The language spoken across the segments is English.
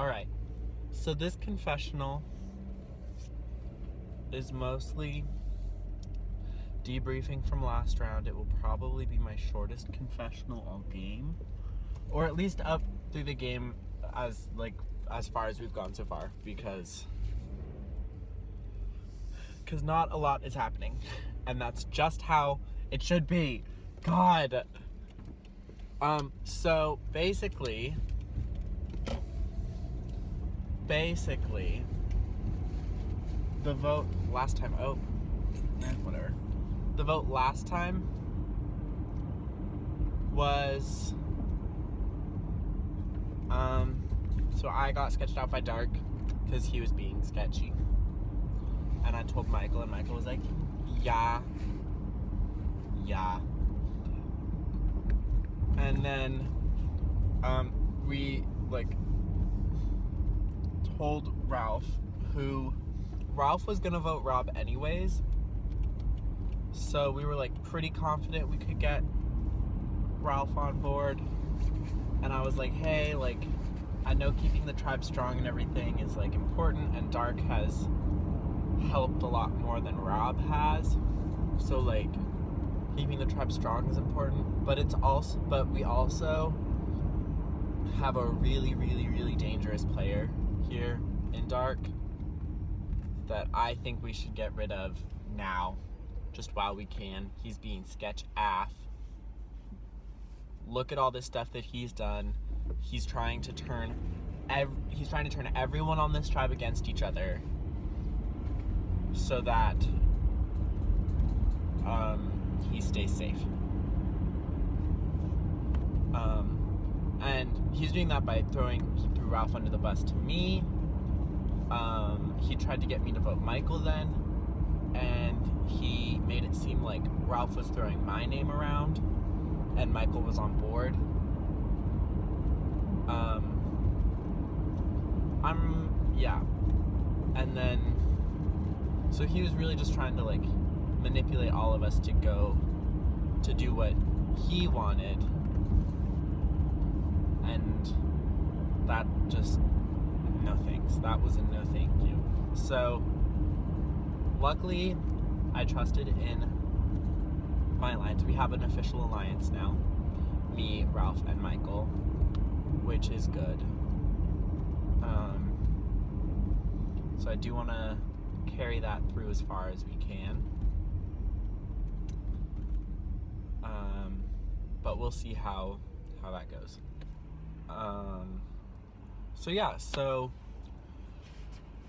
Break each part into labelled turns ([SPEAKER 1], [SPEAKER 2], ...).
[SPEAKER 1] Alright, so this confessional is mostly debriefing from last round. It will probably be my shortest confessional all game, or at least up through the game as far as we've gone so far, because not a lot is happening, and that's just how it should be. God. So basically, the vote last time, whatever. The vote last time was, so I got sketched out by Dark because he was being sketchy. And I told Michael, and Michael was like, yeah. And then, we, told Ralph was gonna vote Rob anyways. So we were, pretty confident we could get Ralph on board. And I was like, hey, I know keeping the tribe strong and everything is, important, and Dark has helped a lot more than Rob has. So, keeping the tribe strong is important. But we also have a really, really, really dangerous player here in Dark that I think we should get rid of now, just while we can. He's being sketch AF. Look at all this stuff that he's done. He's trying to turn everyone on this tribe against each other, so that he stays safe. And he's doing that by he threw Ralph under the bus to me. He tried to get me to vote Michael then, and he made it seem like Ralph was throwing my name around and Michael was on board. And then, so he was really just trying to manipulate all of us to go to do what he wanted, and that just, no thanks. That was a no thank you. So luckily I trusted in my alliance. We have an official alliance now, me, Ralph, and Michael, which is good. So I do want to carry that through as far as we can. But we'll see how that goes. So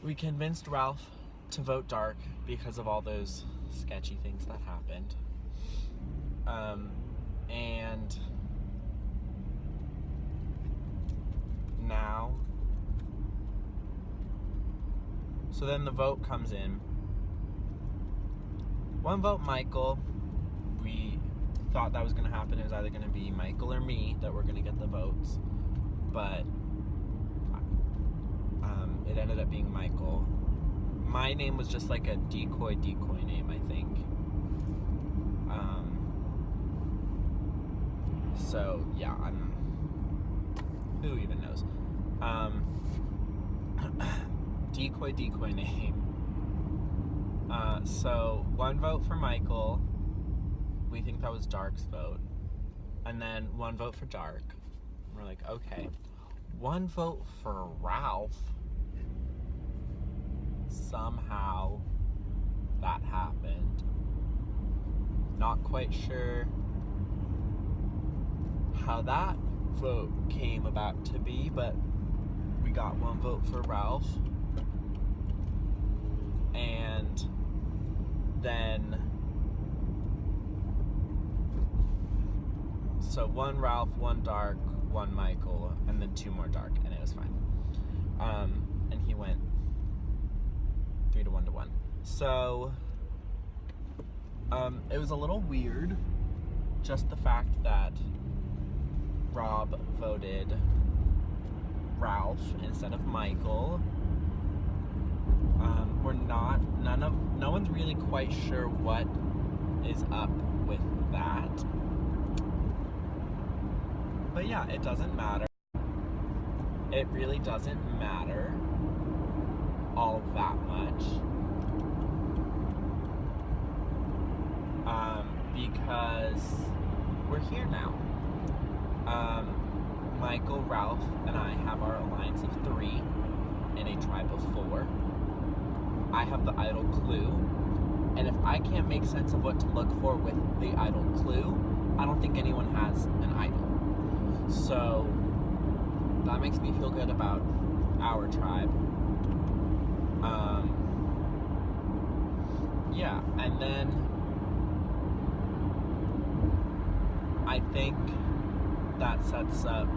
[SPEAKER 1] we convinced Ralph to vote Dark because of all those sketchy things that happened. And now, so then the vote comes in. One vote Michael. We thought that was going to happen. It was either going to be Michael or me that were going to get the votes, but it ended up being Michael. My name was just a decoy name, I think. So yeah, who even knows? Decoy name. So one vote for Michael. We think that was Dark's vote. And then one vote for Dark. We're like, okay. One vote for Ralph. Somehow that happened. Not quite sure how that vote came about to be, but we got one vote for Ralph. And then, so one Ralph, one Dark, one Michael, and then two more Dark, and it was fine. And he went 3-1 to 1. So, it was a little weird, just the fact that Rob voted Ralph instead of Michael. No one's really quite sure what is up with that. But yeah, it doesn't matter. it really doesn't matter all that much. Because we're here now. Michael, Ralph, and I have our alliance of 3 in a tribe of 4. I have the idol clue, and if I can't make sense of what to look for with the idol clue, I don't think anyone has an idol. So that makes me feel good about our tribe. Yeah, and then I think that sets up,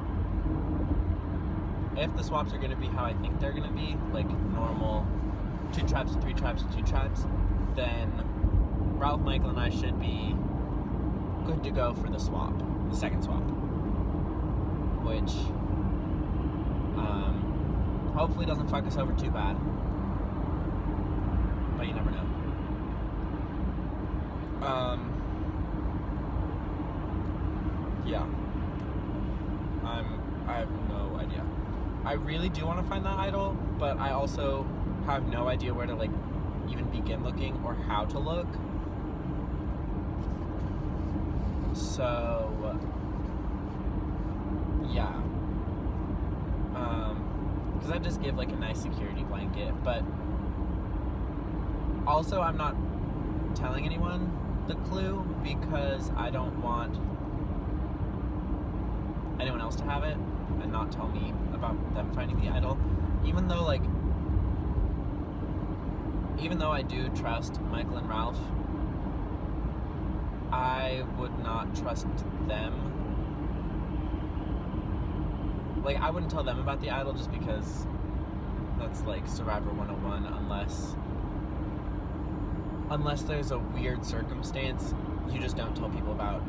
[SPEAKER 1] if the swaps are going to be how I think they're going to be, like normal 2 tribes to 3 tribes to 2 tribes, then Ralph, Michael, and I should be good to go for the swap, the second swap, which hopefully doesn't fuck us over too bad, but you never know. Yeah, I have no idea. I really do want to find that idol, but I also have no idea where to like even begin looking or how to look. So yeah, because I just give like a nice security blanket, but also I'm not telling anyone the clue because I don't want anyone else to have it and not tell me about them finding the idol, even though I do trust Michael and Ralph, I would not trust them. Like, I wouldn't tell them about the idol just because that's like Survivor 101, unless there's a weird circumstance, you just don't tell people about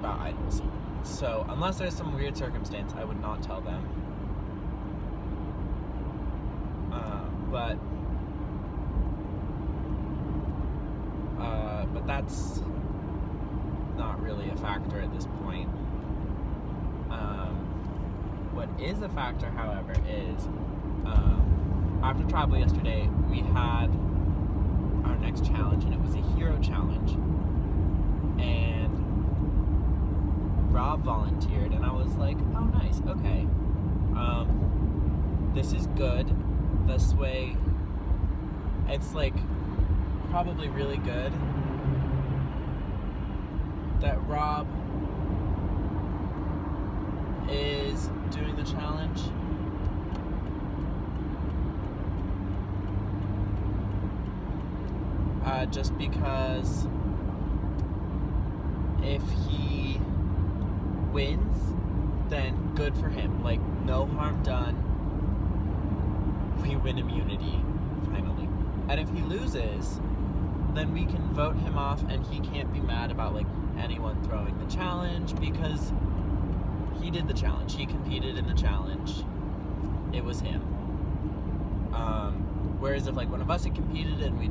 [SPEAKER 1] idols. So unless there's some weird circumstance, I would not tell them. But that's not really a factor at this point. What is a factor, however, is after Tribal yesterday, we had our next challenge, and it was a hero challenge. And Rob volunteered, and I was like, oh, nice, okay. This is good. This way, it's like probably really good that Rob is doing the challenge. Just because if he wins, then good for him. Like, no harm done. We win immunity, finally. And if he loses, then we can vote him off, and he can't be mad about, like, anyone throwing the challenge, because he did the challenge. He competed in the challenge. It was him. Whereas if, like, one of us had competed and we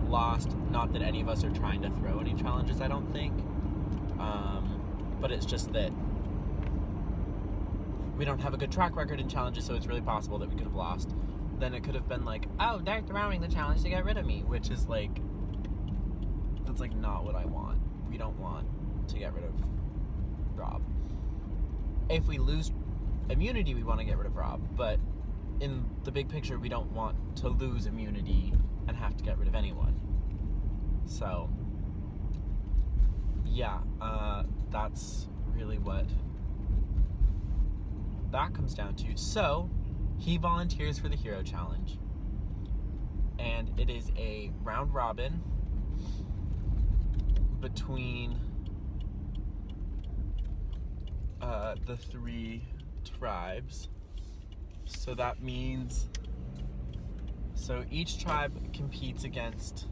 [SPEAKER 1] lost, not that any of us are trying to throw any challenges, I don't think. But it's just that we don't have a good track record in challenges, so it's really possible that we could have lost. Then it could have been like, oh, they're throwing the challenge to get rid of me, which is like, that's like not what I want. We don't want to get rid of Rob. If we lose immunity, we want to get rid of Rob, but in the big picture, we don't want to lose immunity and have to get rid of anyone. So yeah, that's really what that comes down to. So he volunteers for the hero challenge, and it is a round robin between the 3 tribes. So that means, so each tribe competes against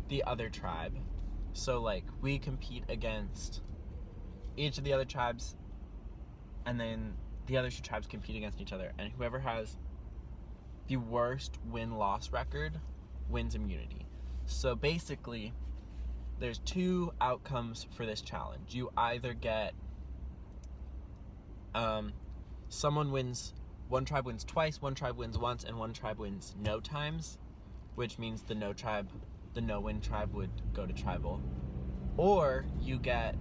[SPEAKER 1] the other tribe. So like, we compete against each of the other tribes, and then the other 2 tribes compete against each other, and whoever has the worst win-loss record wins immunity. So basically, there's 2 outcomes for this challenge. You either get one tribe wins twice, one tribe wins once, and one tribe wins no times, which means the no-win tribe would go to tribal. Or you get,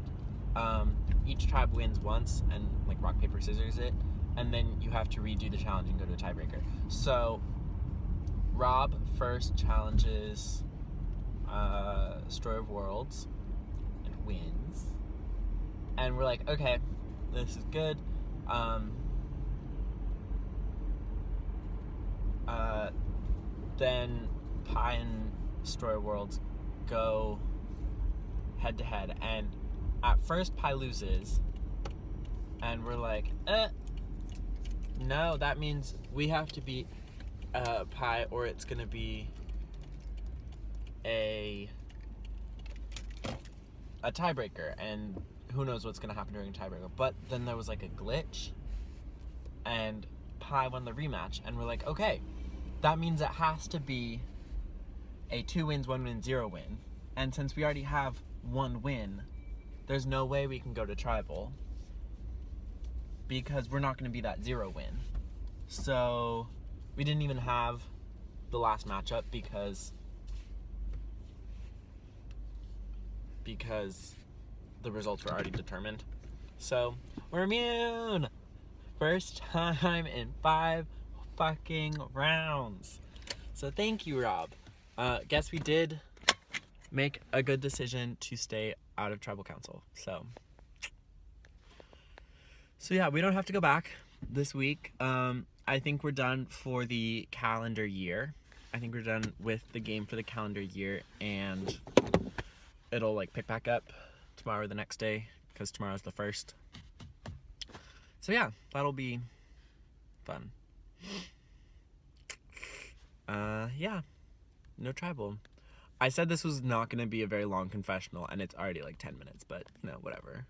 [SPEAKER 1] each tribe wins once and like rock, paper, scissors it, and then you have to redo the challenge and go to a tiebreaker. So Rob first challenges Destroyer of Worlds and wins. And we're like, okay, this is good. Then Pi and Destroyer Worlds go head to head, and at first Pi loses, and we're like, no, that means we have to beat Pi, or it's gonna be a tiebreaker, and who knows what's gonna happen during a tiebreaker. But then there was like a glitch, and Pi won the rematch, and we're like, okay, that means it has to be a 2 wins, 1 win, 0 win. And since we already have 1 win, there's no way we can go to tribal, because we're not going to be that 0 win. So we didn't even have the last matchup because the results were already determined. So we're immune! First time in 5 fucking rounds. So thank you, Rob. Guess we did make a good decision to stay out of tribal council. So yeah, we don't have to go back this week. I think we're done for the calendar year. I think we're done with the game for the calendar year, and it'll like pick back up tomorrow or the next day, because tomorrow's the 1st. So yeah, that'll be fun. Yeah, no tribal. I said this was not going to be a very long confessional, and it's already like 10 minutes, but you know, whatever.